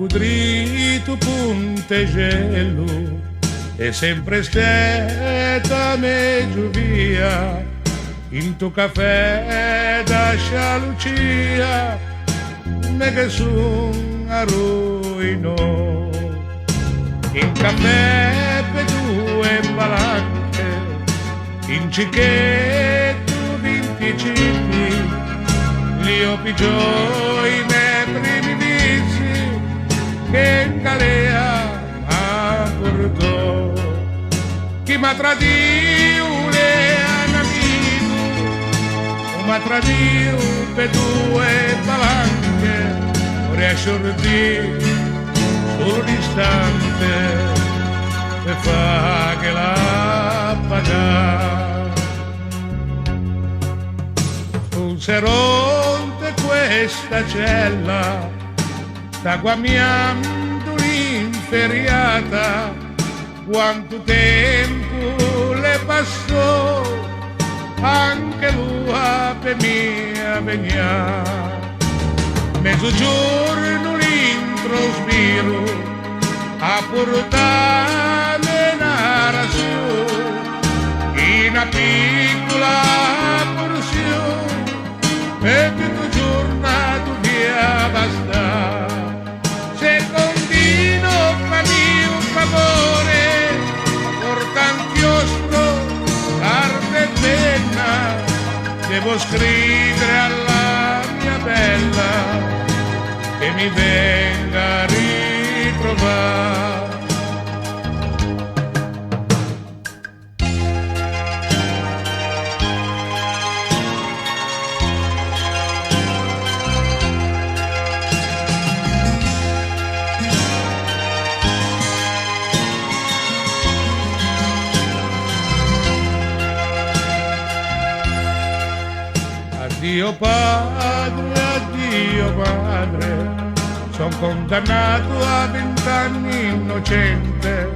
pudrito puntegello e sempre stata meglio via in tuo caffè da Lucia me che son a ruino in caffè per due palanche in cicchetto 25 li ho pigiò i miei primi vizi che in galea a portò chi m'ha tradito le amico m'ha tradito per due palanche non riesco a dire solo l'istante per fa che la pagare se rompe questa cella sta guagliando l'inferiata quanto tempo le passò anche lui per mia vegna mezzogiorno l'intro sbiro a portare una razione in una piccola porzione e tutto giornato via basta se continuo fammi un favore porta inchiostro carta e penna devo scrivere alla mia bella che mi venga a ritrovare. Addio padre, son condannato a 20 anni innocente,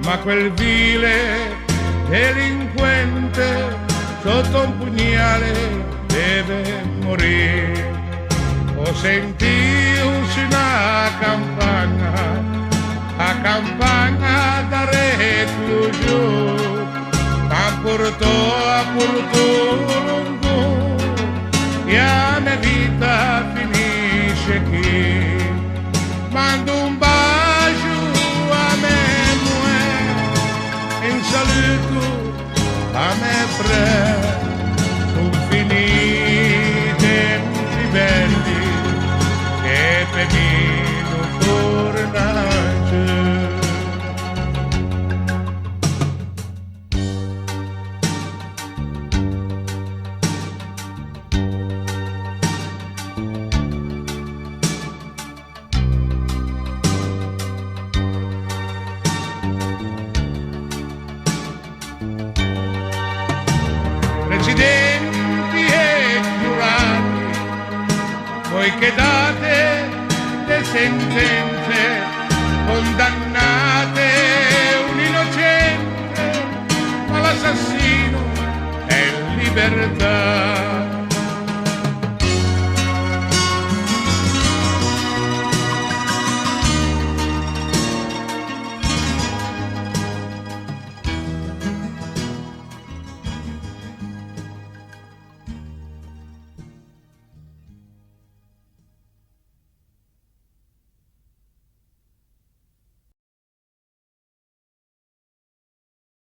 ma quel vile delinquente sotto un pugnale deve morire. Ho sentito una campagna, a campagna da reclusione, ma portò a lungo e a mia vita finisce qui. Mando un bacio a me e un saluto a me son finiti tempi belli che per me non tornano più. Presidenti e giurati, voi che date le sentenze